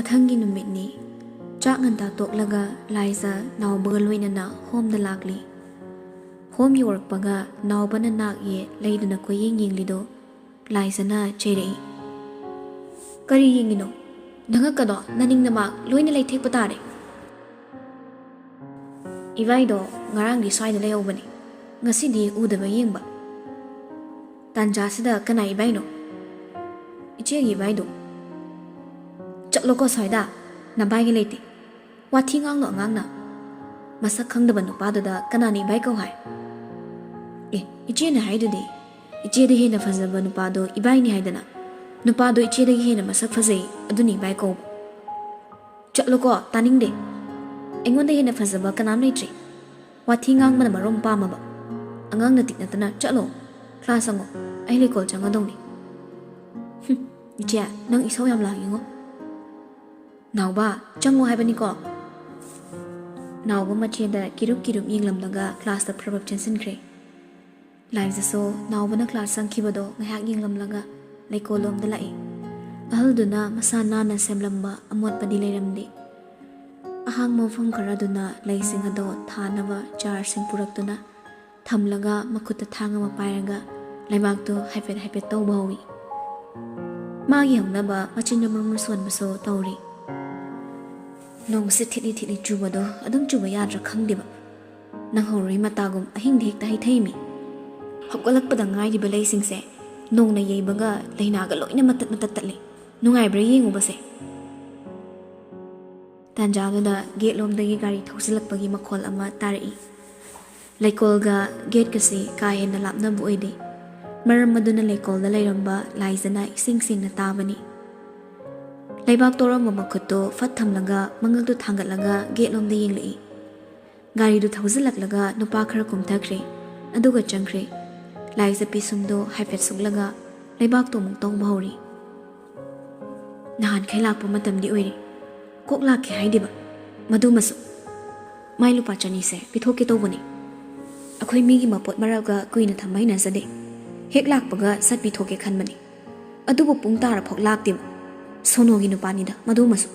ꯃꯊꯪꯒꯤ ꯅꯨꯃꯤꯠꯅꯤ ꯆꯥꯛ ꯉꯟꯇꯥ ꯇꯣꯛꯂꯒ ꯂꯥꯏꯖ ꯅꯥꯎꯕꯒ ꯂꯣꯏꯅꯅ ꯍꯣꯝꯗ ꯂꯥꯛꯂꯤ꯫ ꯍꯣꯝ ꯌꯧꯔꯛꯄꯒ ꯅꯥꯎꯕꯅ ꯅꯥꯛ ꯌꯦ ꯂꯩꯗꯨꯅ ꯀꯣꯏꯌꯦꯡ ꯌꯦꯡꯂꯤꯗꯣ ꯂꯥꯏꯖꯅ ꯆꯩꯔꯛꯏ꯫ ꯀꯔꯤ ꯌꯦꯡꯉꯤꯅꯣ? ꯅꯉꯛꯀꯗꯣ ꯅꯅꯤꯡ ꯅꯃꯥꯛ ꯂꯣꯏꯅ ꯂꯩꯊꯦꯛꯄ ꯇꯥꯔꯦ꯫ ꯏꯕꯥꯏꯗꯣ ꯉꯔꯥꯡꯗꯤ ꯁ꯭ꯋꯥꯏꯗ ꯂꯩꯍꯧꯕꯅꯤ, ꯉꯁꯤꯗꯤ ꯎꯗꯕ ꯌꯦꯡꯕ꯫ ꯇꯥꯟꯖꯥꯁꯤꯗ ꯀꯅꯥ ꯏꯕꯥꯏꯅꯣ? ꯏꯆꯦꯒꯤ ꯏꯕꯥꯏꯗꯣ꯫ ꯆꯠꯂꯣꯀꯣ ꯁ꯭ꯋꯥꯏꯗ, ꯅꯕꯥꯏꯒꯤ ꯂꯩꯇꯦ꯫ ꯋꯥꯊꯤ ꯉꯥꯡꯅꯣ ꯑꯉꯥꯡꯅ꯫ ꯃꯁꯛ ꯈꯪꯗꯕ ꯅꯨꯄꯥꯗꯨꯗ ꯀꯅꯥꯅ ꯏꯕꯥꯏ ꯀꯧ ꯍꯥꯏ? ꯏꯆꯦꯅ ꯍꯥꯏꯗꯨꯗꯤ ꯏꯆꯦꯗ ꯍꯦꯟꯅ ꯐꯖꯕ ꯅꯨꯄꯥꯗꯣ ꯏꯕꯥꯏꯅꯤ ꯍꯥꯏꯗꯅ꯫ ꯅꯨꯄꯥꯗꯣ ꯏꯆꯦꯗꯒꯤ ꯍꯦꯟꯅ ꯃꯁꯛ ꯐꯖꯩ, ꯑꯗꯨꯅꯤ ꯏꯕꯥꯏ ꯀꯧꯕ꯫ ꯆꯠꯂꯣꯀꯣ, ꯇꯥꯅꯤꯡꯗꯦ꯫ ꯑꯩꯉꯣꯟꯗ ꯍꯦꯟꯅ ꯐꯖꯕ ꯀꯅꯥꯝ ꯂꯩꯇ꯭ꯔꯤ꯫ ꯋꯥꯊꯤ ꯉꯥꯡꯕꯅ ꯃꯔꯣꯝ ꯄꯥꯝꯃꯕ꯫ ꯑꯉꯥꯡꯅ ꯇꯤꯛꯅꯇꯅ ꯆꯠꯂꯣ, ꯀ꯭ꯂꯥꯁ ꯆꯪꯉꯣ, ꯑꯩ ꯂꯩꯀꯣꯜ ꯆꯪꯒꯗꯧꯅꯤ꯫ ꯏꯆꯦ, ꯅꯪ ꯏꯁꯧ ꯌꯥꯝ ꯂꯥꯡꯉꯤꯉꯣ꯫ ꯅꯥꯎꯕ, ꯆꯪꯉꯣ ꯍꯥꯏꯕꯅꯤꯀꯣ꯫ ꯅꯥꯎꯕ ꯃꯆꯦꯗ ꯀꯤꯔꯨꯞ ꯀꯤꯔꯨꯞ ꯌꯦꯡꯂꯝꯂꯒ ꯀ꯭ꯂꯥꯁꯇ ꯐ꯭ꯔꯕꯞ ꯆꯦꯟꯁꯤꯟꯈ꯭ꯔꯦ꯫ ꯂꯥꯏꯖꯁꯨ ꯅꯥꯎꯕꯅ ꯀ꯭ꯂꯥꯁ ꯆꯪꯈꯤꯕꯗꯣ ꯉꯥꯏꯍꯥꯛ ꯌꯦꯡꯂꯝꯂꯒ ꯂꯩꯀꯣꯜꯂꯣꯝꯗ ꯂꯥꯛꯏ꯫ ꯑꯍꯜꯗꯨꯅ ꯃꯁꯥ ꯅꯥꯟꯅ ꯁꯦꯝꯂꯝꯕ ꯑꯃꯣꯠꯄꯗꯤ ꯂꯩꯔꯝꯗꯦ꯫ ꯑꯍꯥꯡꯕ ꯃꯐꯝ ꯈꯔꯗꯨꯅ ꯂꯩꯁꯤꯡ ꯑꯗꯣ ꯊꯥꯅꯕ ꯖꯥꯔꯁꯤꯡ ꯄꯨꯔꯛꯇꯨꯅ ꯊꯝꯂꯒ ꯃꯈꯨꯠꯇ ꯊꯥꯡ ꯑꯃ ꯄꯥꯏꯔꯒ ꯂꯩꯕꯥꯛꯇꯨ ꯍꯥꯏꯐꯦꯠ ꯍꯥꯏꯐꯦꯠ ꯇꯧꯕ ꯍꯧꯏ꯫ ꯃꯥꯒꯤ ꯍꯧꯅꯕ ꯃꯆꯤꯟꯗ ꯃꯨꯔꯃꯨꯔ ꯁꯣꯟꯕꯁꯨ ꯇꯧꯔꯤ꯫ ꯅꯣꯡꯁꯦ ꯊꯤꯠꯂꯤ ꯊꯤꯠꯂꯤ ꯆꯨꯕꯗꯣ ꯑꯗꯨꯝ ꯆꯨꯕ ꯌꯥꯗ꯭ꯔꯥ ꯈꯪꯗꯦꯕ꯫ ꯅꯪꯍꯧꯔꯣꯏ ꯃꯇꯥꯒꯨꯝ ꯑꯍꯤꯡꯗ ꯍꯦꯛꯇ ꯍꯩꯊꯩꯃꯤ꯫ ꯍꯧꯒꯠꯂꯛꯄꯗ ꯉꯥꯏꯔꯤꯕ ꯂꯩꯁꯤꯡꯁꯦ ꯅꯣꯡꯅ ꯌꯩꯕꯒ ꯂꯩꯅꯥꯒ ꯂꯣꯏꯅ ꯃꯇꯠ ꯃꯇꯠ ꯇꯠꯂꯤ꯫ ꯅꯨꯡꯉꯥꯏꯕ꯭ꯔꯥ ꯌꯦꯡꯉꯨꯕꯁꯦ꯫ ꯇꯥꯟꯖꯥꯗꯨꯗ ꯒꯦꯠꯂꯣꯝꯗꯒꯤ ꯒꯥꯔꯤ ꯊꯧꯖꯤꯜꯂꯛꯄꯒꯤ ꯃꯈꯣꯜ ꯑꯃ ꯇꯥꯔꯛꯏ꯫ ꯂꯩꯀꯣꯜꯒ ꯒꯦꯠꯀꯁꯤ ꯀꯥ ꯍꯦꯟꯅ ꯂꯥꯞꯅꯕ ꯑꯣꯏꯗꯦ꯫ ꯃꯔꯝ ꯑꯗꯨꯅ ꯂꯩꯀꯣꯜꯗ ꯂꯩꯔꯝꯕ ꯂꯥꯏꯖꯅ ꯏꯁꯦꯡ ꯁꯦꯡꯅ ꯇꯥꯕꯅꯤ꯫ ꯂꯩꯕꯥꯛ ꯇꯧꯔꯝꯕ ꯃꯈꯨꯠꯇꯨ ꯐꯠ ꯊꯝꯂꯒ ꯃꯉꯛꯇꯨ ꯊꯥꯡꯒꯠꯂꯒ ꯒꯦꯠꯂꯣꯝꯗ ꯌꯦꯡꯂꯛꯏ꯫ ꯒꯥꯔꯤꯗꯨ ꯊꯧꯖꯤꯜꯂꯛꯂꯒ ꯅꯨꯄꯥ ꯈꯔ ꯀꯨꯝꯊꯈ꯭ꯔꯦ, ꯑꯗꯨꯒ ꯆꯪꯈ꯭ꯔꯦ꯫ ꯂꯥꯏꯖ ꯄꯤꯁꯨꯝꯗꯣ ꯍꯥꯏꯐꯦꯠ ꯁꯨꯛꯂꯒ ꯂꯩꯕꯥꯛꯇꯣ ꯑꯃꯨꯛ ꯇꯧꯕ ꯍꯧꯔꯤ꯫ ꯅꯍꯥꯟꯈꯩ ꯂꯥꯛꯄ ꯃꯇꯝꯗꯤ ꯑꯣꯏꯔꯦ, ꯀꯣꯛ ꯂꯥꯛꯀꯦ ꯍꯥꯏꯗꯦꯕ ꯃꯗꯨꯃꯁꯨ꯫ ꯃꯥꯏ ꯂꯨꯄꯥ 200ꯁꯦ ꯄꯤꯊꯣꯛꯀꯦ ꯇꯧꯕꯅꯤ꯫ ꯑꯩꯈꯣꯏ ꯃꯤꯒꯤ ꯃꯄꯣꯠ ꯃꯔꯛꯒ ꯀꯨꯏꯅ ꯊꯝꯕ ꯍꯩꯅꯖꯗꯦ꯫ ꯍꯦꯛ ꯂꯥꯛꯄꯒ ꯁꯠ ꯄꯤꯊꯣꯛꯀꯦ ꯈꯟꯕꯅꯤ, ꯑꯗꯨꯕꯨ ꯄꯨꯡ ꯇꯥꯔꯐꯥꯎ ꯂꯥꯛꯇꯦꯕ꯫ ꯁꯣꯅꯣꯒꯤ ꯅꯨꯄꯥꯅꯤꯗ ꯃꯗꯨꯃꯁꯨ꯫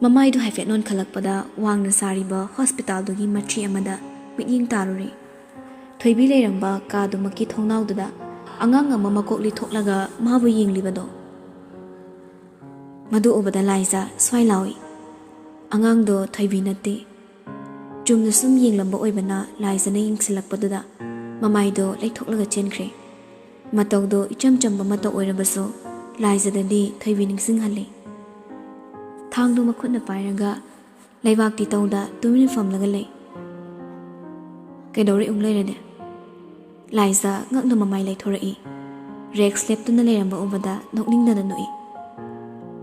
ꯃꯃꯥꯏꯗꯨ ꯍꯥꯏꯐꯦꯠ ꯅꯣꯟꯈꯠꯂꯛꯄꯗ ꯋꯥꯡꯅ ꯁꯥꯔꯤꯕ ꯍꯣꯁꯄꯤꯇꯥꯜꯗꯨꯒꯤ ꯃꯊ꯭ꯔꯤ ꯑꯃꯗ ꯃꯤꯠꯌꯦꯡ ꯇꯥꯔꯨꯔꯦ꯫ ꯊꯣꯏꯕꯤ ꯂꯩꯔꯝꯕ ꯀꯥꯗꯨꯃꯛꯀꯤ ꯊꯣꯡꯅꯥꯎꯗꯨꯗ ꯑꯉꯥꯡ ꯑꯃ ꯃꯀꯣꯛ ꯂꯤꯊꯣꯛꯂꯒ ꯃꯥꯕꯨ ꯌꯦꯡꯂꯤꯕꯗꯣ꯫ ꯃꯗꯨ ꯎꯕꯗ ꯂꯥꯏꯖ ꯁ꯭ꯋꯥꯏ ꯂꯥꯎꯏ꯫ ꯑꯉꯥꯡꯗꯣ ꯊꯣꯏꯕꯤ ꯅꯠꯇꯦ꯫ ꯆꯨꯝꯅ ꯁꯨꯝ ꯌꯦꯡꯂꯝꯕ ꯑꯣꯏꯕꯅ ꯂꯥꯏꯖꯅ ꯌꯦꯡꯁꯤꯜꯂꯛꯄꯗꯨꯗ ꯃꯃꯥꯏꯗꯣ ꯂꯩꯊꯣꯛꯂꯒ ꯆꯦꯟꯈ꯭ꯔꯦ꯫ ꯃꯇꯧꯗꯣ ꯏꯆꯝ ꯆꯝꯕ ꯃꯇꯧ ꯑꯣꯏꯔꯕꯁꯨ ꯂꯥꯏꯖꯗꯗꯤ ꯊꯣꯏꯕꯤ ꯅꯤꯡꯁꯤꯡꯍꯜꯂꯤ꯫ ꯊꯥꯡꯗꯨ ꯃꯈꯨꯠꯅ ꯄꯥꯏꯔꯒ ꯂꯩꯕꯥꯛꯇꯤ ꯇꯧꯗ ꯇꯨꯃꯤꯟꯅ ꯐꯝꯂꯒ ꯂꯩ꯫ ꯀꯩꯗꯧꯔꯦ ꯎꯡ ꯂꯩꯔꯗꯤ? ꯂꯥꯏꯖ ꯉꯛꯅ ꯃꯃꯥꯏ ꯂꯩꯊꯣꯔꯛꯏ꯫ ꯔꯦꯛꯁ ꯂꯦꯞꯇꯨꯅ ꯂꯩꯔꯝꯕ ꯎꯕꯗ ꯅꯣꯛꯅꯤꯡꯗꯅ ꯅꯣꯛꯏ꯫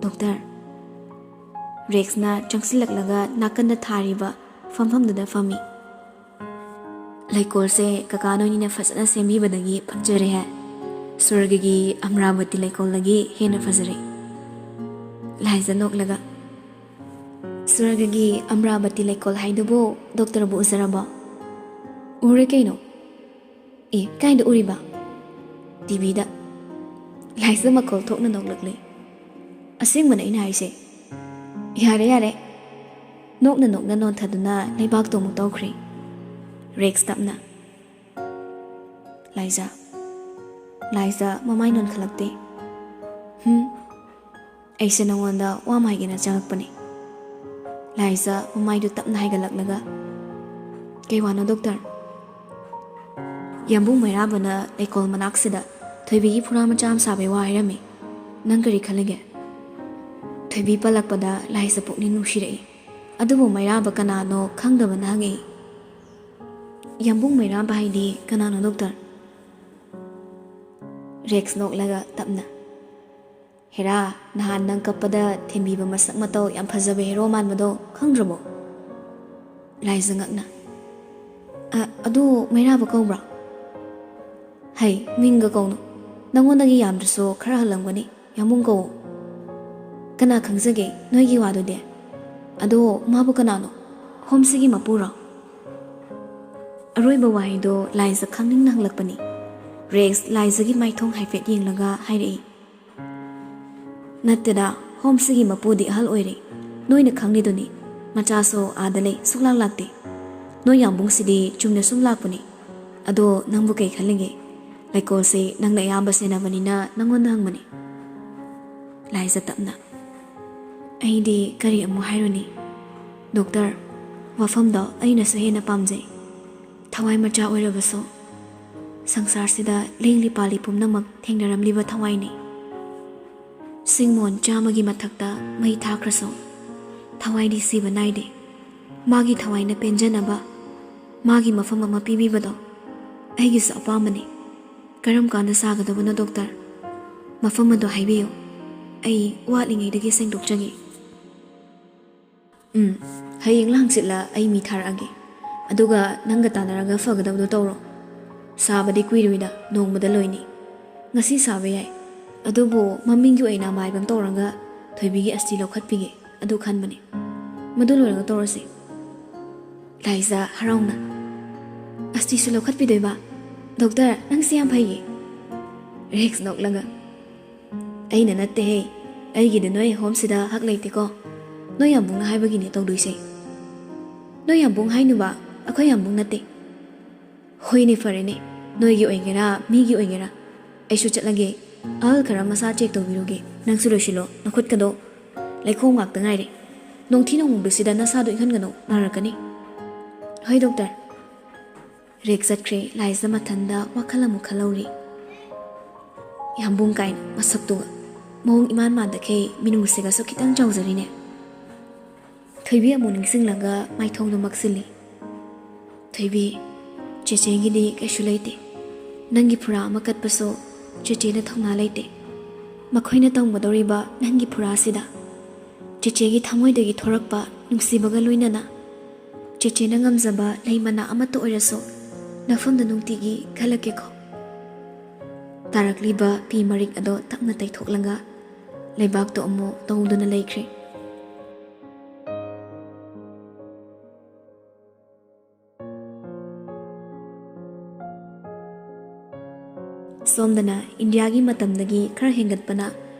ꯗꯣꯛꯇꯔ꯫ ꯔꯦꯛꯁꯅ ꯆꯪꯁꯤꯜꯂꯛꯂꯒ ꯅꯥꯀꯟꯗ ꯊꯥꯔꯤꯕ ꯐꯝꯐꯝꯗꯨꯗ ꯐꯝꯃꯤ꯫ ꯂꯩꯀꯣꯜꯁꯦ ꯀꯀꯥ ꯅꯣꯏꯅꯤꯅ ꯐꯖꯅ ꯁꯦꯝꯕꯤꯕꯗꯒꯤ ꯐꯖꯔꯦ ꯍꯦ꯫ ꯁ꯭ꯋꯔꯒꯒꯤ ꯑꯃꯔꯥꯕꯇꯤ ꯂꯩꯀꯣꯜꯗꯒꯤ ꯍꯦꯟꯅ ꯐꯖꯔꯦ꯫ ꯂꯥꯏꯖ ꯅꯣꯛꯂꯒ, ꯁ꯭ꯋꯔꯒꯒꯤ ꯑꯃꯔꯥꯕꯇꯤ ꯂꯩꯀꯣꯜ ꯍꯥꯏꯗꯨꯕꯨ ꯗꯣꯛꯇꯔꯕꯨ ꯎꯖꯔꯕꯣ? ꯎꯔꯦ ꯀꯩꯅꯣ꯫ ꯀꯥꯏꯗ ꯎꯔꯤꯕ? ꯇꯤꯚꯤꯗ꯫ ꯂꯥꯏꯖ ꯃꯈꯣꯜ ꯊꯣꯛꯅ ꯅꯣꯛꯂꯛꯂꯦ꯫ ꯑꯁꯦꯡꯕꯅ ꯑꯩꯅ ꯍꯥꯏꯁꯦ꯫ ꯌꯥꯔꯦ ꯌꯥꯔꯦ꯫ ꯅꯣꯛꯅ ꯅꯣꯛꯅ ꯅꯣꯟꯊꯗꯨꯅ ꯂꯩꯕꯥꯛꯇꯣ ꯑꯃꯨꯛ ꯇꯧꯈ꯭ꯔꯦ꯫ ꯔꯦꯛꯁ ꯇꯞꯅ, ꯂꯥꯏꯖ꯫ ꯂꯥꯏꯖ ꯃꯃꯥꯏ ꯅꯣꯟꯈꯠꯂꯛꯇꯦ꯫ ꯑꯩꯁꯦ ꯅꯉꯣꯟꯗ ꯋꯥ ꯑꯃ ꯍꯥꯏꯒꯦꯅ ꯆꯪꯉꯛꯄꯅꯦ꯫ ꯂꯥꯏꯖ ꯃꯃꯥꯏꯗꯨ ꯇꯞꯅ ꯍꯥꯏꯒꯠꯂꯛꯂꯒ, ꯀꯩ ꯋꯥꯅꯣ ꯗꯣꯛꯇꯔ? ꯌꯥꯝꯕꯨꯡ ꯃꯩꯔꯥꯕꯅ ꯂꯩꯀꯣꯜ ꯃꯅꯥꯛꯁꯤꯗ ꯊꯣꯏꯕꯤꯒꯤ ꯐꯨꯔꯥ ꯃꯆꯥ ꯑꯃ ꯁꯥꯕꯩ ꯋꯥ ꯍꯥꯏꯔꯝꯃꯤ꯫ ꯅꯪ ꯀꯔꯤ ꯈꯜꯂꯤꯒꯦ? ꯊꯣꯏꯕꯤ ꯄꯜꯂꯛꯄꯗ ꯂꯥꯏꯖ ꯄꯨꯛꯅꯤꯡ ꯅꯨꯡꯁꯤꯔꯛꯏ꯫ ꯑꯗꯨꯕꯨ ꯃꯩꯔꯥꯕ ꯀꯅꯥꯅꯣ ꯈꯪꯗꯕꯅ ꯍꯪꯉꯛꯏ꯫ ꯌꯥꯝꯕꯨꯡ ꯃꯩꯔꯥꯕ ꯍꯥꯏꯗꯤ ꯀꯅꯥꯅꯣ ꯗꯣꯛꯇꯔ? ꯔꯦꯛꯁ ꯅꯣꯛꯂꯒ ꯇꯞꯅ, ꯍꯦꯔꯥ, ꯅꯍꯥꯟ ꯅꯪ ꯀꯞꯄꯗ ꯊꯦꯝꯕꯤꯕ ꯃꯁꯛ ꯃꯇꯧ ꯌꯥꯝ ꯐꯖꯕ ꯍꯦꯔꯣ ꯃꯥꯟꯕꯗꯣ ꯈꯪꯗ꯭ꯔꯕꯣ? ꯂꯥꯏꯖ ꯉꯛꯅ, ꯑꯗꯨ ꯃꯩꯔꯥꯕ ꯀꯧꯕ꯭ꯔꯥ? ꯍꯩ, ꯃꯤꯡꯒ ꯀꯧꯅꯨ꯫ ꯅꯪꯉꯣꯟꯗꯒꯤ ꯌꯥꯝꯗ꯭ꯔꯁꯨ ꯈꯔ ꯍꯜꯂꯝꯒꯅꯤ, ꯌꯥꯝꯕꯨꯡ ꯀꯧ꯫ ꯀꯅꯥ ꯈꯪꯖꯒꯦ ꯅꯣꯏꯒꯤ ꯋꯥꯗꯨꯗꯤ꯫ ꯑꯗꯣ ꯃꯥꯕꯨ ꯀꯅꯥꯅꯣ? ꯍꯣꯝꯁꯤꯒꯤ ꯃꯄꯨꯔꯣ? ꯑꯔꯣꯏꯕ ꯋꯥꯍꯩꯗꯣ ꯂꯥꯏꯖ ꯈꯪꯅꯤꯡꯅ ꯍꯪꯂꯛꯄꯅꯤ꯫ ꯔꯦꯛꯁ ꯂꯥꯏꯖꯒꯤ ꯃꯥꯏꯊꯣꯡ ꯍꯥꯏꯐꯦꯠ ꯌꯦꯡꯂꯒ ꯍꯥꯏꯔꯛꯏ, ꯅꯠꯇꯦꯗ, ꯍꯣꯝꯁꯤꯒꯤ ꯃꯄꯨꯗꯤ ꯑꯍꯜ ꯑꯣꯏꯔꯦ ꯅꯣꯏꯅ ꯈꯪꯂꯤꯗꯨꯅꯤ ꯃꯆꯥꯁꯨ ꯑꯥꯗ ꯂꯩ ꯁꯨꯛꯂꯥꯛ ꯂꯥꯛꯇꯦ ꯅꯣꯏ ꯌꯥꯝꯕꯨꯡꯁꯤꯗꯤ ꯆꯨꯝꯅ ꯁꯨꯝ ꯂꯥꯛꯄꯅꯤ ꯑꯗꯣ ꯅꯪꯕꯨ ꯀꯩ ꯈꯜꯂꯤꯒꯦ ꯂꯩꯀꯣꯜꯁꯦ ꯅꯪꯅ ꯑꯌꯥꯝꯕ ꯁꯦꯟꯅꯕꯅꯤꯅ ꯅꯪꯉꯣꯟꯗ ꯍꯪꯕꯅꯤ ꯂꯥꯏꯖ ꯇꯞꯅ ꯑꯩꯗꯤ ꯀꯔꯤ ꯑꯃꯨꯛ ꯍꯥꯏꯔꯨꯅꯤ ꯗꯣꯛꯇꯔ ꯋꯥꯐꯝꯗꯣ ꯑꯩꯅꯁꯨ ꯍꯦꯟꯅ ꯄꯥꯝꯖꯩ ꯊꯋꯥꯏ ꯃꯆꯥ ꯑꯣꯏꯔꯕꯁꯨ ꯁꯪꯁꯥꯔꯁꯤꯗ ꯂꯦꯡꯂꯤ ꯄꯥꯜꯂꯤ ꯄꯨꯝꯅꯃꯛ ꯊꯦꯡꯅꯔꯝꯂꯤꯕ ꯊꯋꯥꯏꯅꯤ ꯁꯤꯡꯃꯣꯟ 100ꯒꯤ ꯃꯊꯛꯇ ꯃꯩ ꯊꯥꯈ꯭ꯔꯁꯨ ꯊꯋꯥꯏꯗꯤ ꯁꯤꯕ ꯅꯥꯏꯗꯦ ꯃꯥꯒꯤ ꯊꯋꯥꯏꯅ ꯄꯦꯟꯖꯅꯕ ꯃꯥꯒꯤ ꯃꯐꯝ ꯑꯃ ꯄꯤꯕꯤꯕꯗꯣ ꯑꯩꯒꯤꯁꯨ ꯑꯄꯥꯝꯕꯅꯤ ꯀꯔꯝ ꯀꯥꯟꯗ ꯁꯥꯒꯗꯕꯅꯣ ꯗꯣꯛꯇꯔ ꯃꯐꯝ ꯑꯗꯨ ꯍꯥꯏꯕꯤꯌꯨ ꯑꯩ ꯋꯥꯠꯂꯤꯉꯩꯗꯒꯤ ꯁꯦꯡꯗꯣꯛꯆꯒꯦ ꯍꯌꯦꯡꯂ ꯍꯪꯆꯤꯠꯂ ꯑꯩ ꯃꯤ ꯊꯥꯔꯛꯑꯒꯦ ꯑꯗꯨꯒ ꯅꯪꯒ ꯇꯥꯟꯅꯔꯒ ꯐꯒꯗꯕꯗꯣ ꯇꯧꯔꯣ ꯁꯥꯕꯗꯤ ꯀꯨꯏꯔꯣꯏꯗ ꯅꯣꯡꯃꯗ ꯂꯣꯏꯅꯤ ꯉꯁꯤ ꯁꯥꯕ ꯌꯥꯏ ꯑꯗꯨꯕꯨ ꯃꯃꯤꯡꯒꯤ ꯑꯣꯏꯅ ꯃꯥꯏꯕ ꯇꯧꯔꯒ ꯊꯣꯏꯕꯤꯒꯤ ꯑꯁꯇꯤ ꯂꯧꯈꯠꯄꯤꯒꯦ ꯑꯗꯨ ꯈꯟꯕꯅꯤ ꯃꯗꯨ ꯂꯣꯏꯔꯒ ꯇꯧꯔꯁꯤ ꯂꯥꯏꯖꯥ ꯍꯔꯥꯎꯅ ꯑꯁꯇꯤꯁꯨ ꯂꯧꯈꯠꯄꯤꯗꯣꯏꯕ ꯗꯣꯛꯇꯔ ꯅꯪꯁꯤ ꯌꯥꯝ ꯐꯩꯌꯦ ꯔꯦꯛꯁ ꯅꯣꯛꯂꯒ ꯑꯩꯅ ꯅꯠꯇꯦꯍꯦ ꯑꯩꯒꯤꯗꯤ ꯅꯣꯏ ꯍꯣꯝꯁꯤꯗ ꯍꯛ ꯂꯩꯇꯦꯀꯣ ꯅꯣꯏ ꯌꯥꯝꯕꯨꯡꯅ ꯍꯥꯏꯕꯒꯤꯅꯦ ꯇꯧꯗꯣꯏꯁꯦ ꯅꯣꯏ ꯌꯥꯝꯕꯨꯡ ꯍꯥꯏꯅꯨꯕ ꯑꯩꯈꯣꯏ ꯌꯥꯝꯕꯨꯡ ꯅꯠꯇꯦ ꯍꯣꯏꯅꯦ ꯐꯔꯦꯅꯦ ꯅꯣꯏꯒꯤ ꯑꯣꯏꯒꯦꯔꯥ ꯃꯤꯒꯤ ꯑꯣꯏꯒꯦꯔꯥ ꯑꯩꯁꯨ ꯆꯠꯂꯒꯦ ꯑꯍꯜ ꯈꯔ ꯃꯁꯥ ꯆꯦꯛ ꯇꯧꯕꯤꯔꯨꯒꯦ ꯅꯪꯁꯨ ꯂꯣꯏꯁꯤꯜꯂꯣ ꯅꯈꯨꯠꯀꯗꯣ ꯂꯩꯈꯣꯝ ꯉꯥꯛꯇ ꯉꯥꯏꯔꯦ ꯅꯣꯡꯊꯤ ꯅꯣꯡꯃꯪꯕꯁꯤꯗ ꯅꯁꯥꯗꯣ ꯏꯪꯍꯟꯒꯅꯨ ꯅꯥꯔꯛꯀꯅꯤ ꯍꯣꯏ ꯗꯣꯛꯇꯔ ꯔꯦꯛ ꯆꯠꯈ꯭ꯔꯦ ꯂꯥꯏꯖ ꯃꯊꯟꯗ ꯋꯥꯈꯜ ꯑꯃꯨꯛ ꯈꯜꯍꯧꯔꯤ ꯌꯥꯝꯕꯨꯡ ꯀꯥꯏꯅ ꯃꯁꯛꯇꯨꯒ ꯃꯑꯣꯡ ꯏꯃꯥꯟ ꯃꯥꯟꯗꯈꯩ ꯃꯤꯅꯨꯡꯁꯤꯒꯁꯨ ꯈꯤꯇꯪ ꯆꯥꯎꯖꯔꯤꯅꯦ ꯊꯣꯏꯕꯤ ꯑꯃꯨꯛ ꯅꯤꯡꯁꯤꯡꯂꯒ ꯃꯥꯏꯊꯣꯡꯗꯣ ꯃꯛꯁꯤꯜꯂꯤ ꯊꯣꯏꯕꯤ ꯆꯦꯆꯦꯒꯤꯗꯤ ꯀꯩꯁꯨ ꯂꯩꯇꯦ ꯅꯪꯒꯤ ꯐꯨꯔꯥ ꯑꯃ ꯀꯠꯄꯁꯨ ꯆꯦꯆꯦꯅ ꯊꯧꯅꯥ ꯂꯩꯇꯦ ꯃꯈꯣꯏꯅ ꯇꯝꯒꯗꯧꯔꯤꯕ ꯅꯪꯒꯤ ꯐꯨꯔꯥꯁꯤꯗ ꯆꯦꯆꯦꯒꯤ ꯊꯃꯣꯏꯗꯒꯤ ꯊꯣꯔꯛꯄ ꯅꯨꯡꯁꯤꯕꯒ ꯂꯣꯏꯅꯅ ꯆꯦꯆꯦꯅ ꯉꯝꯖꯕ ꯂꯩ ꯃꯅꯥ ꯑꯃꯠꯇ ꯑꯣꯏꯔꯁꯨ ꯅꯐꯝꯗ ꯅꯨꯡꯇꯤꯒꯤ ꯈꯜꯂꯛꯀꯦꯀꯣ ꯇꯥꯔꯛꯂꯤꯕ ꯄꯤ ꯃꯔꯤꯛ ꯑꯗꯣ ꯇꯞꯅ ꯇꯩꯊꯣꯛꯂꯒ ꯂꯩꯕꯥꯛꯇꯣ ꯑꯃꯨꯛ ꯇꯧꯗꯨꯅ ꯂꯩꯈ꯭ꯔꯦ ꯁꯣꯝꯗꯅ ꯏꯟꯗꯤꯌꯥꯒꯤ ꯃꯇꯝꯗꯒꯤ ꯈꯔ ꯍꯦꯟꯒꯠꯄꯅ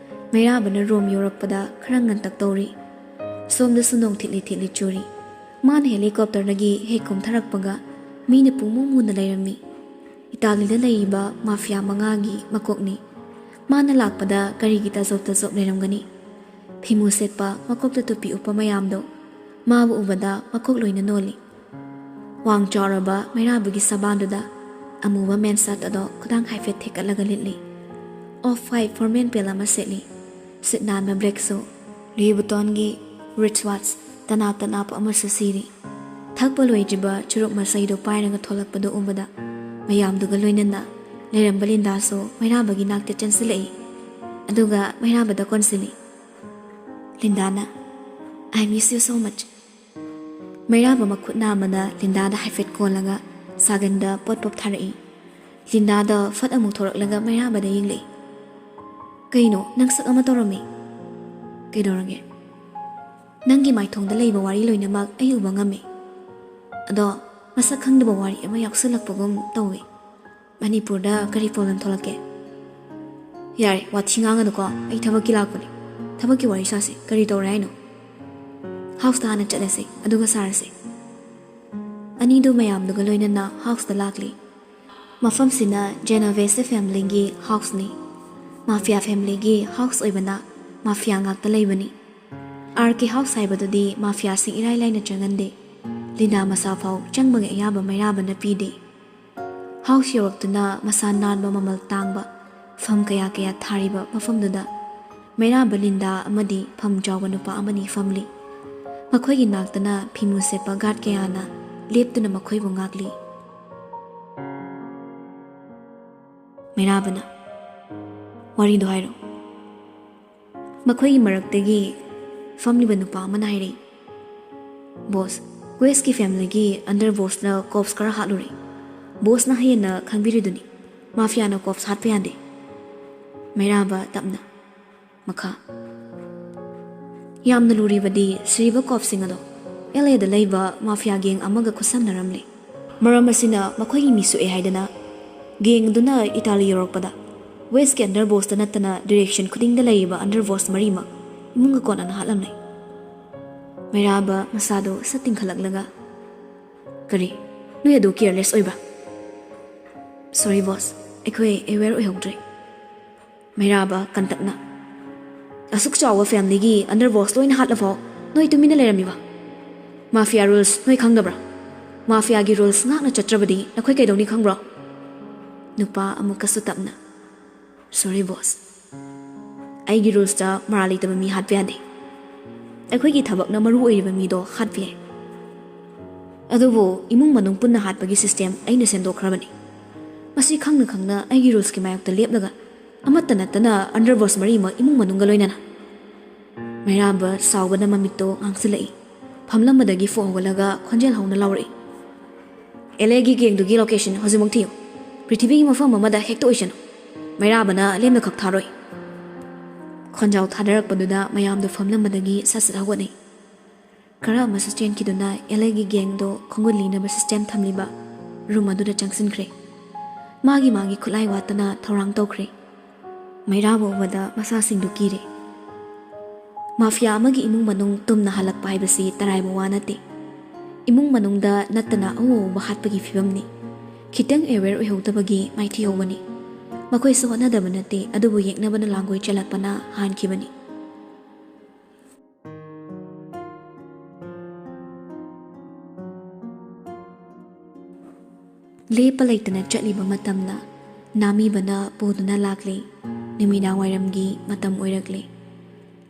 ꯃꯩꯔꯥꯕꯅ ꯔꯣꯝ ꯌꯧꯔꯛꯄꯗ ꯈꯔ ꯉꯟꯇꯛ ꯇꯧꯔꯤ ꯁꯣꯝꯗꯁꯨ ꯅꯣꯡ ꯊꯤꯠꯂꯤ ꯊꯤꯠꯂꯤ ꯆꯨꯔꯤ ꯃꯥꯅ ꯍꯦꯂꯤꯀꯣꯞꯇꯔꯗꯒꯤ ꯍꯦꯛ ꯀꯨꯝꯊꯔꯛꯄꯒ ꯃꯤꯅ ꯄꯨꯡꯃꯨ ꯃꯨꯅ ꯂꯩꯔꯝꯃꯤ ꯏꯇꯥꯂꯤꯗ ꯂꯩꯔꯤꯕ ꯃꯥꯐꯤꯌꯥ 5ꯒꯤ ꯃꯀꯣꯛꯅꯤ ꯃꯥꯅ ꯂꯥꯛꯄꯗ ꯀꯔꯤꯒꯤ ꯇꯖꯣꯞ ꯇꯖꯣꯞ ꯂꯩꯔꯝꯒꯅꯤ ꯐꯤꯃꯨ ꯁꯦꯠꯄ ꯃꯀꯣꯛꯇ ꯇꯨꯄꯤ ꯎꯞꯄ ꯃꯌꯥꯝꯗꯣ ꯃꯥꯕꯨ ꯎꯕꯗ ꯃꯀꯣꯛ ꯂꯣꯏꯅ ꯅꯣꯜꯂꯤ ꯋꯥꯡ ꯆꯥꯎꯔꯕ ꯃꯩꯔꯥꯕꯒꯤ ꯁꯕꯥꯟꯗꯨꯗ ꯑꯃꯨꯕ ꯃꯦꯟ ꯁꯥꯔꯠ ꯑꯗꯣ ꯈꯨꯗꯥꯡ ꯍꯥꯏꯐꯦꯠ ꯊꯦꯛꯀꯠꯂꯒ ꯂꯤꯠꯂꯤ ꯑꯣꯐ ꯋꯥꯏꯠ ꯐꯣꯔꯃꯦꯜ ꯄꯦꯜ ꯑꯃ ꯁꯦꯠꯂꯤ ꯁꯤꯠ ꯅꯥꯟꯕ ꯕ꯭ꯂꯦꯛꯁꯨ ꯂꯨꯏꯕꯨꯇꯣꯟꯒꯤ ꯔꯤꯆ ꯋꯥꯠꯆ ꯇꯅꯥꯞ ꯇꯅꯥꯞ ꯑꯃꯁꯨ ꯁꯤꯔꯤ ꯊꯛꯄ ꯂꯣꯏꯗ꯭ꯔꯤꯕ ꯆꯨꯔꯨꯞ ꯃꯆꯩꯗꯣ ꯄꯥꯏꯔꯒ ꯊꯣꯛꯂꯛꯄꯗꯣ ꯎꯕꯗ ꯃꯌꯥꯝꯗꯨꯒ ꯂꯣꯏꯅꯅ ꯂꯩꯔꯝꯕ ꯂꯤꯟꯗꯥꯁꯨ ꯃꯩꯔꯥꯕꯒꯤ ꯅꯥꯛꯇ ꯆꯪꯁꯤꯜꯂꯛꯏ ꯑꯗꯨꯒ ꯃꯩꯔꯥꯕꯗ ꯀꯣꯟꯁꯤꯜꯂꯤ ꯂꯤꯟꯗꯥꯅ ꯑꯥꯏ ꯃꯤꯁ ꯌꯨ ꯁꯣ ꯃꯆ ꯃꯩꯔꯥꯕ ꯃꯈꯨꯠ ꯅꯥꯝꯃꯅ ꯂꯤꯟꯗꯥꯗ ꯍꯥꯏꯐꯦꯠ ꯀꯣꯜꯂꯒ ꯁꯥꯒꯟꯗ ꯄꯣꯠ ꯄꯣꯞ ꯊꯥꯔꯛꯏ ꯂꯤꯟꯗꯥꯗ ꯐꯠ ꯑꯃꯨꯛ ꯊꯣꯔꯛꯂꯒ ꯃꯩꯔꯥꯕꯗ ꯌꯦꯡꯂꯛꯏ ꯀꯩꯅꯣ ꯅꯪ ꯁꯛ ꯑꯃ ꯇꯧꯔꯝꯃꯤ ꯀꯩꯗꯧꯔꯒꯦ ꯅꯪꯒꯤ ꯃꯥꯏꯊꯣꯡꯗ ꯂꯩꯕ ꯋꯥꯔꯤ ꯂꯣꯏꯅꯃꯛ ꯑꯩ ꯎꯕ ꯉꯝꯃꯤ ꯑꯗꯣ ꯃꯁꯛ ꯈꯪꯗꯕ ꯋꯥꯔꯤ ꯑꯃ ꯌꯥꯎꯁꯜꯂꯛꯄꯒꯨꯝ ꯇꯧꯏ ꯃꯅꯤꯄꯨꯔꯗ ꯀꯔꯤ ꯄ꯭ꯔꯣꯕ꯭ꯂꯦꯝ ꯊꯣꯛꯂꯛꯀꯦ ꯌꯥꯔꯦ ꯋꯥꯊꯤ ꯉꯥꯡꯒꯅꯨꯀꯣ ꯑꯩ ꯊꯕꯛꯀꯤ ꯂꯥꯛꯄꯅꯤ ꯊꯕꯛꯀꯤ ꯋꯥꯔꯤ ꯁꯥꯁꯤ ꯀꯔꯤ ꯇꯧꯔꯦ ꯍꯥꯏꯅꯣ ꯍꯥꯎꯁꯇ ꯍꯥꯟꯅ ꯆꯠꯂꯁꯤ ꯑꯗꯨꯒ ꯁꯥꯔꯁꯤ ꯑꯅꯤꯗꯨ ꯃꯌꯥꯝꯗꯨꯒ ꯂꯣꯏꯅꯅ ꯍꯥꯎꯁꯇ ꯂꯥꯛꯂꯤ ꯃꯐꯝꯁꯤꯅ ꯖꯦꯅꯣꯚꯦꯁ ꯐꯦꯃꯤꯂꯤꯒꯤ ꯍꯥꯎꯁꯅꯤ ꯃꯥꯐꯤꯌꯥ ꯐꯦꯃꯤꯂꯤꯒꯤ ꯍꯥꯎꯁ ꯑꯣꯏꯕꯅ ꯃꯥꯐꯤꯌꯥ ꯉꯥꯛꯇ ꯂꯩꯕꯅꯤ ꯑꯥꯔ ꯀꯦ ꯍꯥꯎꯁ ꯍꯥꯏꯕꯗꯨꯗꯤ ꯃꯥꯐꯤꯌꯥꯁꯤꯡ ꯏꯔꯥꯏ ꯂꯥꯏꯅ ꯆꯪꯍꯟꯗꯦ ꯂꯤꯟꯗꯥ ꯃꯁꯥ ꯐꯥꯎ ꯆꯪꯕꯒꯤ ꯑꯌꯥꯕ ꯃꯩꯔꯥꯕꯅ ꯄꯤꯗꯦ ꯍꯥꯎꯁ ꯌꯧꯔꯛꯇꯨꯅ ꯃꯁꯥ ꯅꯥꯟꯕ ꯃꯃꯜ ꯇꯥꯡꯕ ꯐꯝ ꯀꯌꯥ ꯀꯌꯥ ꯊꯥꯔꯤꯕ ꯃꯐꯝꯗꯨꯗ ꯃꯩꯔꯥꯕ ꯂꯤꯟꯗꯥ ꯑꯃꯗꯤ ꯐꯝ ꯆꯥꯎꯕ ꯅꯨꯄꯥ ꯑꯃꯅꯤ ꯐꯝꯂꯤ ꯃꯈꯣꯏꯒꯤ ꯅꯥꯛꯇꯅ ꯐꯤꯃꯨ ꯁꯦꯠꯄ ꯒꯥꯔꯗ ꯀꯌꯥꯅ ꯂꯦꯞꯇꯨꯅ ꯃꯈꯣꯏꯕꯨ ꯉꯥꯛꯂꯤ ꯃꯩꯔꯥꯕꯅ ꯋꯥꯔꯤꯗꯣ ꯍꯥꯏꯔꯣ ꯃꯈꯣꯏꯒꯤ ꯃꯔꯛꯇꯒꯤ ꯐꯝꯂꯤꯕ ꯅꯨꯄꯥ ꯑꯃꯅ ꯍꯥꯏꯔꯛꯏ ꯕꯣꯁ ꯋꯦꯁꯀꯤ ꯐꯦꯃꯤꯂꯤꯒꯤ ꯑꯟꯗꯔ ꯕꯣꯁꯅ ꯀꯣꯞꯁ ꯈꯔ ꯍꯥꯠꯂꯨꯔꯦ ꯕꯣꯁꯅ ꯍꯌꯦꯡꯅ ꯈꯪꯕꯤꯔꯤꯗꯨꯅꯤ ꯃꯥꯐꯤꯌꯥꯅ ꯀꯣꯞꯁ ꯍꯥꯠꯄ ꯌꯥꯗꯦ ꯃꯩꯔꯥꯕ ꯇꯞꯅ ꯃꯈꯥ ꯌꯥꯝꯅ ꯂꯨꯔꯤꯕꯗꯤ ꯁꯤꯔꯤꯕ ꯀꯣꯞꯁꯤꯡ ꯑꯗꯣ LAꯗ ꯂꯩꯕ ꯃꯥꯐꯤꯌꯥ ꯒꯦꯡ ꯑꯃꯒ ꯈꯨꯠꯁꯝꯅꯔꯝꯂꯦ ꯃꯔꯝ ꯑꯁꯤꯅ ꯃꯈꯣꯏꯒꯤ ꯃꯤ ꯁꯣꯛꯑꯦ ꯍꯥꯏꯗꯅ ꯒꯦꯡꯗꯨꯅ ꯏꯇꯥꯂꯤ ꯌꯧꯔꯛꯄꯗ ꯋꯦꯁꯀꯤ ꯑꯟꯗꯔꯕꯣꯁꯇ ꯅꯠꯇꯅ ꯗꯤꯔꯦꯛꯁꯟ ꯈꯨꯗꯤꯡꯗ ꯂꯩꯔꯤꯕ ꯑꯟꯗꯔꯕꯣꯁ 3ꯃꯛ imunga kona na halam nei. Mairaba masado sa tingkhalaglaga. Kari, no yadu careless oiba. Sorry boss, ekwe aware oihogdre. Mairaba kantakna. Asuk chawa family gi under boss loin hatlafo noi tumina leramiba. Mafia rules noi khangdabra. Mafia gi rules ngakna chatrabadi nakhoi kaidoni khangbro. Nupa amukasu tapna. Sorry boss. Aigi rules ta marali taba mi hatpe ade. Akhoi gi thabak na maru oiriba mi do hatpe. Adubo imung manung punna hatpagi system aina sendokhrabani. Masi khangna aigi rules ki mayok ta lepnaga amatta natana under boss mari ma imung manung galoinana. Mairaba sawbana mamito ngangsilai. Phamlamadagi fo hogalaga khonjel hauna lawri. Elegi geng dugi location hozimong thiyo. Prithibigi mafam amada hekto oisano. Mairabana lemna khak tharoi. Khonjau thadarakpaduda mayamdo phamlamadagi sasat hawani. Kara masu chen kiduna elegi geng do khongoli na system thamliba room aduda changsinkre. Magi khulai watana thorang tokre. Mairabo wada masa singdu kire. Mafia amagi imung manung tumna halak paibasi taraibo wanate. Imung manungda natana awo bahatpagi fibamni. Kitang aware oihogtabagi maithi hobani. Makhoi su honadaba nate adubu yeknabana langoi chalakpana hankibani. Lepa laitana chatliba matamna namibana poduna lakle. Nimina wairamgi matam oirakle.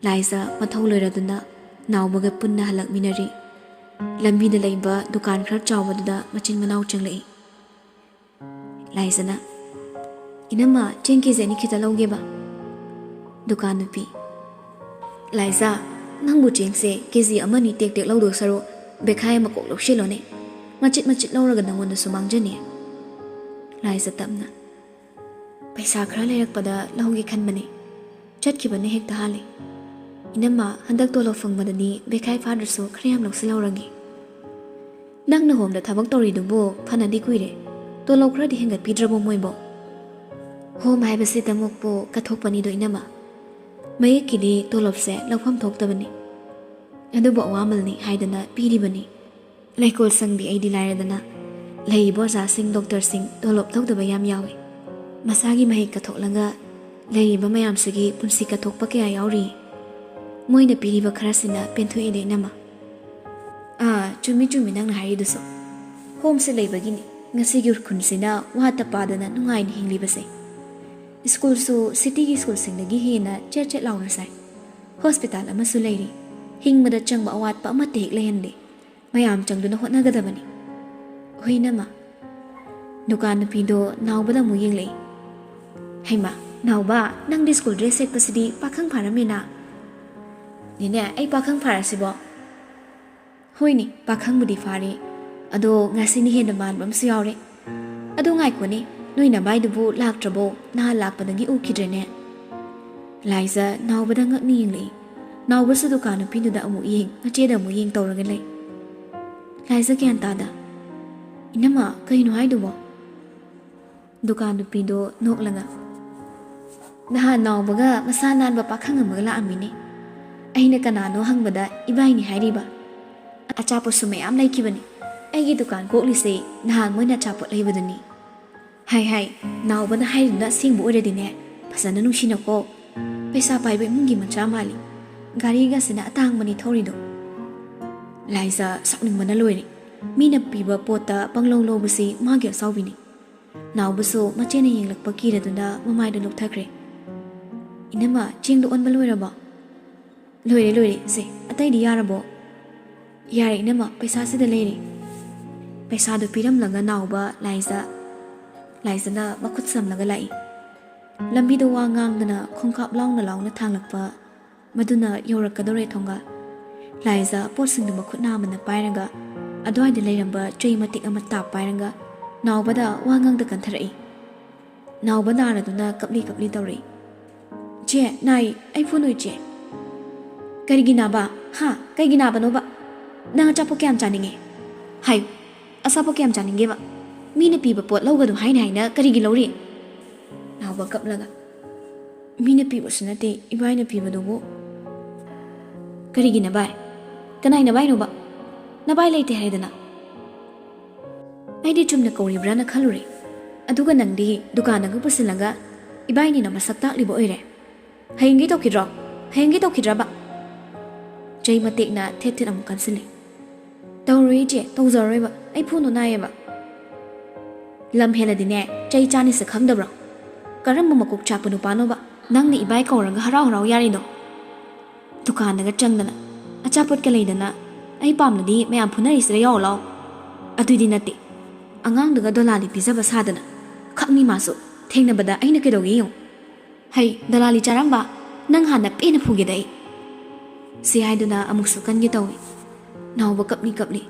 Laisa mathau loiraduna naubaga punna halak minari. Lambida laiba dukan khar chawbaduda machin manau changlai. Laisana inama chenki zeni khita lawgeba. Dukan nupi. Laisa nangbu chengse kezi amani tek lawdo saro bekhai makok lawshilone. Machit lawraga nangonda sumangjani. Laisa tamna. Paisa khara lairakpada lawgi khanbani. Chatkibani hekta hali. Inama handak tolo fangmadani bekhai fadraso khriyam lawsilawragi. Nangna homda thabak toridubo phanadi kuire. Tolo khradi hengat pidrabo moibo. Home haibasi tamokpo kathokpani do inama. Mayekidi tolopse lawpham thoktabani. Adubo awamalni haidana piribani. Laikol sangbi aidi lairadana. Laibo za sing doctor sing tolop thokdaba yam yawi. Masagi mahik kathoklanga laiba mayam sigi punsi kathokpa kaya yauri. Moina piriba kharasina penthu ide nama. Chumi nang hari duso. Home se laibagini ngasigi urkhunsina wata padana nungain hinglibase. School su city gi school singdagi hena chet launa sai. Hospital amasu lairi. Hingmada changba awat pa amate hek lehende. Mayam changduna hotnagadabani. Hoinama. Dukan pido naubada mu yenglei. Haima, nauba nang di school dress set pasidi pakhang pharamena. Nine ay pakhang pharasibo. Hoini pakhang budi phari. Ado ngasini hena manbam su yaure. Ado ngai koni noina baidubu laktrabo na lakpadagi ukidrene. Laisa naubada ngakni yenglei. Naubasu dukan piduda amu yeng acheda amu yeng tawragalei. Laisa kyan tada. Inama kaino haidubo. Dukan pido noklanga. Naha naubaga masanan ba pakhang amagala amine. Aina kanano hangbada ibaini hairiba. Achapo sumayam laikibani. Aigi dukan koklise nahan moina achapot laibadani. Hai naubana hairina singbu oiradine. Pasana nungsinako. Paisa paiba mungi mancha mali. Gariga sina atangbani thorido. Laisa sakningbana loiri. Mina piba pota panglong basi magi asawbini. Naubaso machena yenglakpa kiraduna mamaida lukthakre. Inama chingdo onba loiraba. Loire se ataidi yarabo. Yare inama paisa sida leiri. Paisa do piram laga nauba Laisa na makut sam laga lai. Lambi do wangang dana khongkap launa thanglakpa. Maduna yorakadore thonga. Laisa potsing do makut namana pairaga. Adwai de leiramba chui matik amata pairanga. Naubada wangang da kantharai. Naubada raduna kapli tawri. Je nai ai phonoi je. Karigina ba ha kaigina ba no ba. Nang achapo kyam chaninge. Hai asapo kyam chaninge ba. Mina piba pot lawgadu haina karigi lawri. Nauba kaplaga. Mina piba sunate ibaina piba dobo. Karigi nabai? Kanai nabai no ba? Nabai leite haidana. Aidi chumna kauri brana khaluri. Aduga nangdi dukanaga pusilaga ibai ni na masakta libo oire. Hayengi tokidro. Hayengi tokidra ba. Jay matik na tetit amu kansili. Tauri je tawzaroi ba. Ai phuno naye ba. Lam hela dine jay chani sa khangdabra. Karam makuk chakpa nupano ba. Nang ni ibai kauranga harau yari no. Dukanaga changdana. Achapot ka leidana. Ay pamnadi mayam phunari sira yaw law. Adudi nati. Angang daga dolali pizaba sadana. Khakni maso. Thengna bada ay nakidogi yung. Hay, dalali charamba. Nang hanap pina phugiday. Si ay duna amuk sukan gitawi. Naw ba kapni.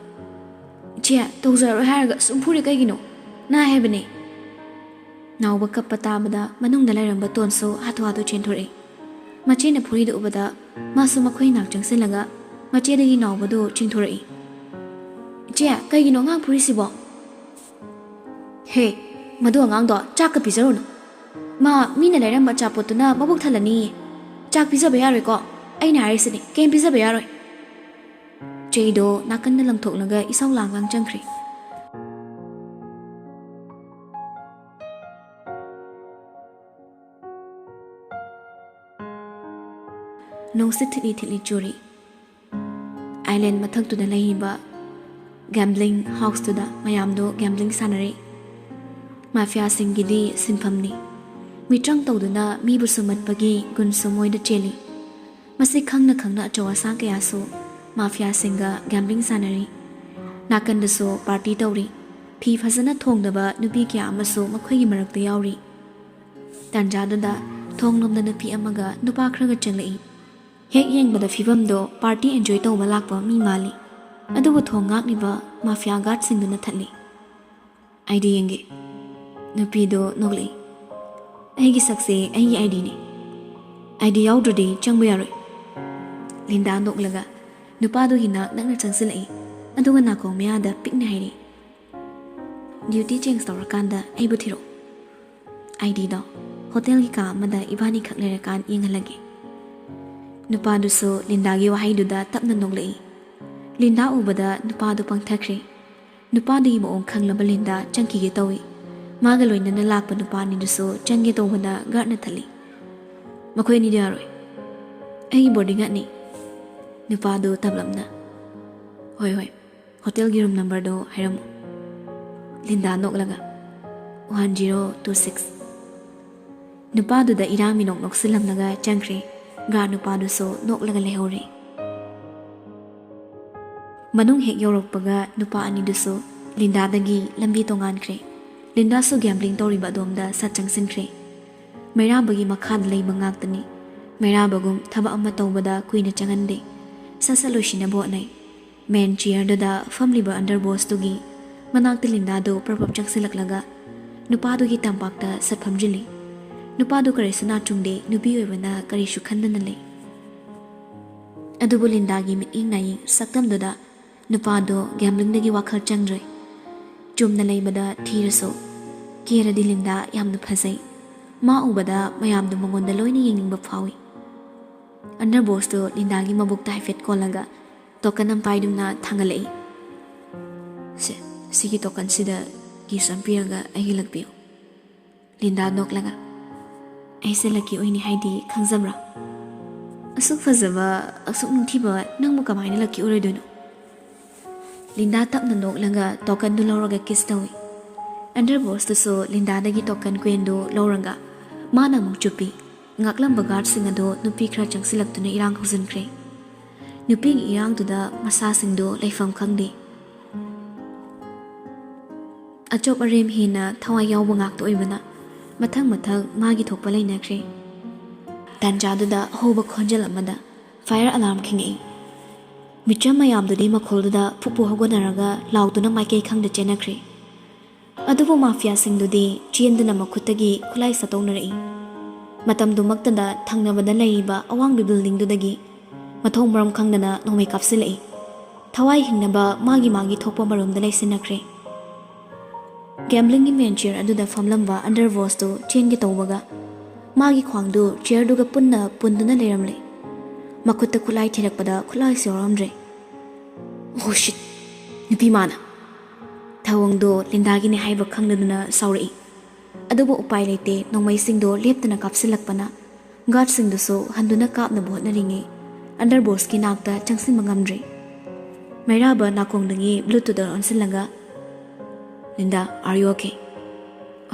Chia, tawzaro haraga sumpuri kay gino. Na hebene. Naw ba kapatamada manung dalarang baton so hatu chentori. Machi na puri do ubada masu makoy nak jangsilaga. Machi dagi naw ba do chentori. Chia, kay gino ngang puri sibo. Hey, madu ngang do chaka pizaro no. Ma, mina larang machapoto na mabuk thalani. Chak pizza bayaro ko. Ay naharis ni, kem pizza bayaro. Jay do nakan na lang laga isaw langang jangkri. Nong sit thili juri. Island mathak tu da lahiba. Gambling house tu da mayam do gambling sanari. Mafia singidi sinpamni. Mitrang tawduna mi busumat pagi gun sumoy da cheli. Masik khangna achawa sa kaya so mafia singa gambling sanari. Nakan da so party tawri. Phi phasana thongdaba nupi kya amaso makhoi marakta yawri. Tanjada da thongnomna nupi amaga nupa khraga changlai. Hek yengbada fibam do party enjoy tawba lakpa mi mali. Adubu thongak niba mafia guard singduna thali. ID yenge. Nupi do nogli. Aigi sakse aigi ID ni. ID yaudrodi changba yaroi. Linda noklaga. Nupa do hinak nakna changsilai. Aduga nako meyada pikna hairi. Duty change tawrakanda ai buthiro. ID do hotel ki ka mada ibani khaklerakan yengalagi. Nupa do so Linda gi wahai duda tapna noglai. Linda ubada nupa do pangthakri. Nupa do imo khanglaba Linda changki ge tawi. Magaloy na nalakpa nupa ni do so changge tawbada guard na thali. Makoy ni daroi. Ai boarding at ni. Nupa do tablamna. Hoy. Hotel gi room number do hairam. Linda noklaga. 1026. Nupa do da irami nok silam naga changkri. Guard nupa do so noklaga lehori. Manung hek yorokpaga nupa ani do so Linda dagi lambi tongan kre. Linda so gambling tori ba domda satchang sinkre. Mayra bagi makhad lay mangak tani. Mayra bagum thaba amma tawbada kuina changande. Sasaloshina bo nay. Men chair da family ba under boss tugi. Manak ti Linda do prapap changsilaklaga. Nupa do gi tampak ta satphamjili. Nupa do kare sana chungde nubi oibana kare shukhandana le. Adubu Linda gi miting nayi saktam do da nupa do gambling dagi wakhal changre. Chumna laybada thiraso. Kera di Linda yamna phasai. Ma ubada mayam do mangonda loyni yengingba phawi. Under boss do Linda gi mabuk ta haifet kolaga. Tokanam paidumna thangalai. Sigi tokan sida gi sampiraga ai lagbiyo. Linda noklaga. Ai se laki oini haidi khangzamra. Asuk fazaba asuk nungthiba nangmu kamaina laki oroidono. Linda tapna noklaga tokan do lawraga kiss tawi. Under boss do so Linda dagi tokan queen do lawranga. Mana mung chupi. Ngaklam bagard singa do nupi khra changsilak tuna irang huzin kre. Nupi irang to da masa sing do laifam khangdi. Achop arem hina thawai yaw bangak to oibana. Mathang magi thokpa laina kre. Tanja do da hoba khonjal amada fire alarm khingi. Micham mayam do de makhol da phupu hogonaraga lauduna maike khangda chena kre. Adubu mafia sing do de chienduna makhutagi khulai satongnarai. Matam do maktada thangnabada laiba awang building do dagi mathong maram khangdana nomai kapsilai. Thawai hingnaba magi thokpa marom da laisinakre. Gambling gi main chair adu da famlamba under voice do chain gi tawbaga magi khwang do chair do ga punduna leramle Makutta khulai thirakpada khulai sioramdre. Oh shit. Nupi mana. Thawangdo Linda ni haiba khangdana sauri. Adubo upai leite nongmai singdo leptana kapsilakpana. Guard singdo so handuna kapna botna ringi. Underboss ki nakta changsin mangamdre. Mairaba nakongdangi Bluetooth on silanga. Linda, are you okay?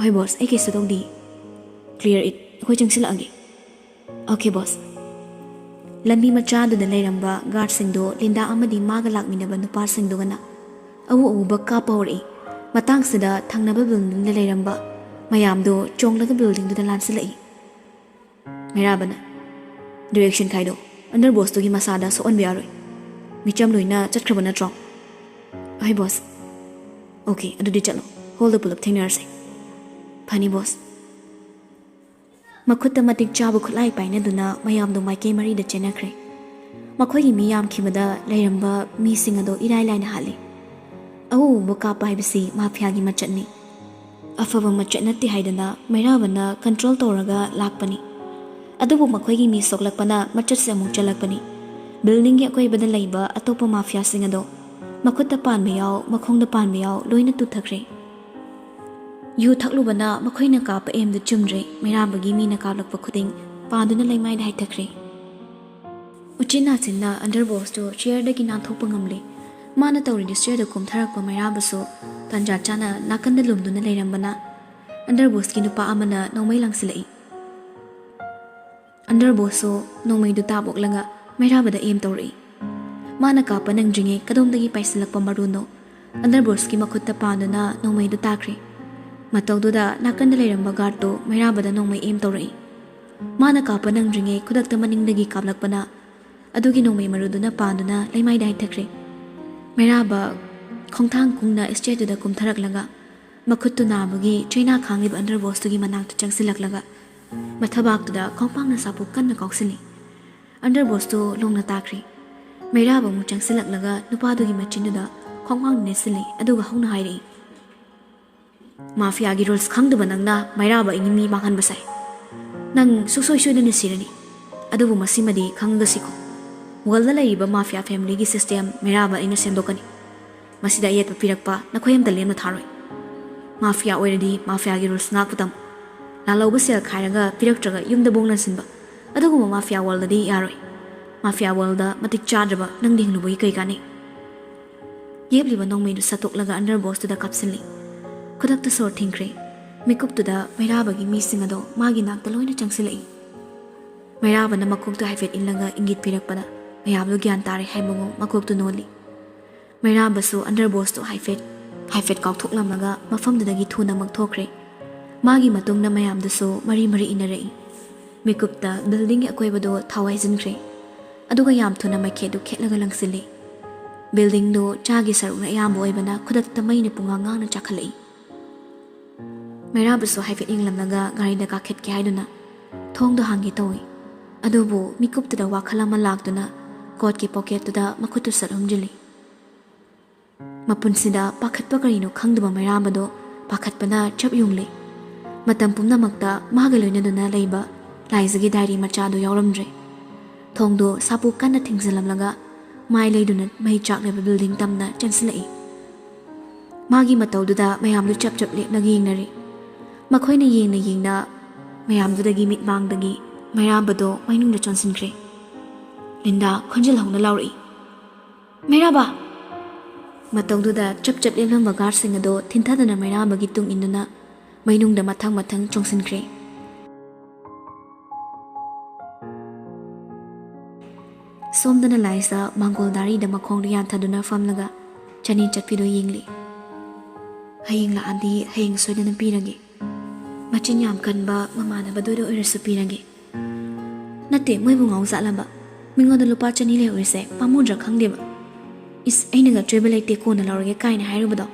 Oi boss, I kesa tongdi. Clear it. Akoi changsilagi. Okay boss. Lambi machado da layramba guard singdo Linda amadi maga lakminaba nupa singdo gana. Awu uba kapa hori. Matang sida thangnaba building da layramba. Mayamdo chonglaga building do da lansilai. Mairabana. Direction kaido. Underboss to gi masada so on biaroi. Micham loina chatkrabana tro. Oi boss. Okay, adudi chalo. Hold the pull up thing nursing. Funny boss. Makutta matik chabu khulai paina duna mayam do maike mari da chenakre. Makhoi gi miyam khimada lairamba mi singado irai laina hali. Awu boka pai bisi mafia gi machatni. Afaba machat natti haidana mairabana control toraga lakpani. Adubu makhoi gi mi soklakpana machat se amuk chalakpani. Building gi akoi bada laiba atopa mafia singado makutta pan bayaw makhongda pan bayaw loina tu thakre. Yu thaklubana makhoina kapa em da chumre mairabagi mi na kalakpa khuding paduna laimai dai thakre. Uchina sinna underboss to chair da gi na thokpa ngamle. Mana tawri di chair da kum tharakpa mairabaso tanja chana nakanda lumduna lairambana. Underboss ki nupa amana nomai langsilai. Underboss so nomai du tabok langa mairabada em tawri. Mana kapa nang dringe kadomdagi paisilakpa maruno. Underboss ki makutta paduna nomai du takre. Matawduda nakanda lairamba guard to mairabada nomai em tawri. Mana kapa nang dringe kudakta maningdagi kaplakpana. Adugi nomai maruduna paduna laimai dai thakre. Mairaba khongthang kungna stage da kumtharak laga. Makuttu nabagi China khangiba underboss to gi manakta changsilak laga. Mathabak to da khongpang na sapu kanna koksili. Underboss to longna takre. Mairaba mu changsilak laga nupadugi machinda khongpang nesili aduga hongna hairi. Mafia gi rules khangdaba nangna mairaba inimi makan basai. Nang susoi sudani sirani. Adubu masimadi khangga siko. Walda laiba mafia family gi system mairaba ina sendokani. Masida yet papirakpa nakhoyam dalem na tharoi. Mafia oiradi mafia gi rules ngakputam. Lalauba sel khairaga piraktraga yumda bonglan sinba. Adugu mafia walda di yaroi. Mafia walda matik chadraba nang ding lubai kai kani. Yebliba nongmei du satok laga underboss to da kapsili. Kudak to sort thinkre. Mikup to da mairaba gi mi singado magi nakta loina changsilai. Mairaba na makuk to haifet inlaga ingit pirakpada. Mayablo gyan tare haimongo makuk to noli. Mairaba so underboss to haifet kauthok lamlaga mafam dagi thuna magthokre. Magi matung na mayam do so mari inarei. Mikup ta building akoibado thawai jinkre. Aduga yam thuna maikhe du khetlaga langsili. Building do chagi saruna yam oibana khudakta maina punga ngangna chakhalai. Mairaba so haifet inglamlaga gari da ka khet ke haiduna thong do hangi toy. Adubu mikup ta da wakhalama lagduna kot ki pocket da makutu sarumjili. Mapunsida pakhatpa karino khangdaba mairaba do pakhatpana chap yungle. Matam pumnamakta maga loina duna leiba laizagi diary macha do yawramdre. Thongdo sapu kanna thingzalamlaga mai leiduna mai chakleba building tamna chanslai. Magi matawduda mayamdu chap lepnagi yingnari. Makhoina yingna mayamdudagi mitmangdagi mairabado mainungda chonsinkre. Linda khonjil hongna lauri. Mairaba matawduda chap lepnamba guard singado thinthadana mairabagi tung induna mainungda mathang chongsinkre. Somdana laisa mangol dari da makhong riyan thaduna famlaga chani chatpido yingli. Haying la andi haying soidana pirage. Machin yam kanba mamana badodo irasu pirage. Nate moi bu ngau zalamba. Mingoda lupa chani le urise pamudra khangdeba. Is ainaga travel te ko na lawrage kaina hairubado.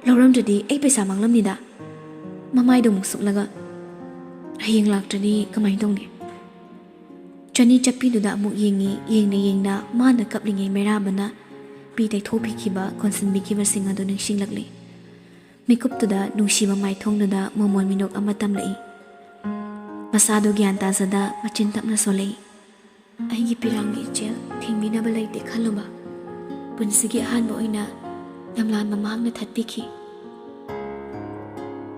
Lawram jadi ai paisa manglamni da. Mamai do muksuk laga. Haying laktrani kamai dongni. Chani chapi do da muk yingna mana kaplingi mairabana pi tai thopi kiba konsin bikiba singa do ningsing lakli. Mikup to da nungshiba mai thong da momon minok amatam lai. Masado gyan ta zada machin tapna solei. ꯑꯩꯒꯤ ꯄꯤꯔꯥꯡꯒꯤ ꯏꯆꯦꯜ ꯊꯤꯡꯕꯤꯅꯕ ꯂꯩꯇꯦ ꯈꯜꯂꯨꯕ ꯄꯨꯟꯁꯤꯒꯤ ꯑꯍꯥꯟꯕ ꯑꯣꯏꯅ ꯂꯝꯂꯥꯟꯕ ꯃꯍꯥꯛꯅ ꯊꯠꯄꯤꯈꯤ꯫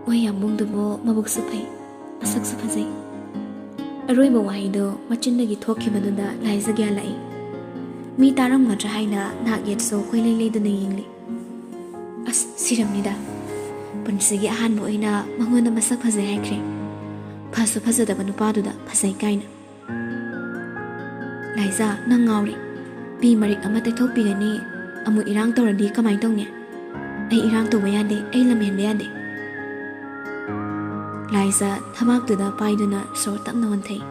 ꯃꯣꯏ ꯌꯥꯝꯕꯨꯡꯗꯨꯕꯨ ꯃꯕꯨꯛꯁꯨ ꯐꯩ ꯃꯁꯛꯁꯨ ꯐꯖꯩ꯫ ꯑꯔꯣꯏꯕ ꯋꯥꯍꯩꯗꯣ ꯃꯆꯤꯟꯗꯒꯤ ꯊꯣꯛꯈꯤꯕꯗꯨꯗ ꯂꯥꯏꯖ ꯒ꯭ꯌꯥꯟ ꯂꯥꯛꯏ꯫ ꯃꯤ ꯇꯥꯔꯝꯒꯗ꯭ꯔꯥ ꯍꯥꯏꯅ ꯅꯥꯛ ꯌꯦꯠꯁꯨ ꯀꯣꯏꯂꯩ ꯂꯩꯗꯨꯅ ꯌꯦꯡꯂꯤ꯫ ꯑꯁ ꯁꯤꯔꯝꯅꯤꯗ ꯄꯨꯟꯁꯤꯒꯤ ꯑꯍꯥꯟꯕ ꯑꯣꯏꯅ ꯃꯉꯣꯟꯗ ꯃꯁꯛ ꯐꯖꯩ ꯍꯥꯏꯈ꯭ꯔꯦ, ꯐꯁꯨ ꯐꯖꯗꯕ ꯅꯨꯄꯥꯗꯨꯗ ꯐꯖꯩ ꯀꯥꯏꯅ꯫ ꯂꯥꯏꯖꯥ ꯅꯪ ꯉꯥꯎꯔꯦ, ꯄꯤ ꯃꯔꯤꯛ ꯑꯃ ꯇꯩꯊꯣꯛꯄꯤꯒꯅꯤ, ꯑꯃꯨꯛ ꯏꯔꯥꯡ ꯇꯧꯔꯗꯤ ꯀꯃꯥꯏꯅ ꯇꯧꯅꯤ? ꯑꯩ ꯏꯔꯥꯡ ꯇꯧꯕ ꯌꯥꯗꯦ, ꯑꯩ ꯂꯝ ꯍꯦꯟꯕ ꯌꯥꯗꯦ꯫ ꯂꯥꯏꯖꯥ ꯊꯕꯥꯛꯇꯨꯗ ꯄꯥꯏꯗꯨꯅ ꯁꯣꯔ ꯇꯞꯅ ꯍꯣꯟꯊꯩ꯫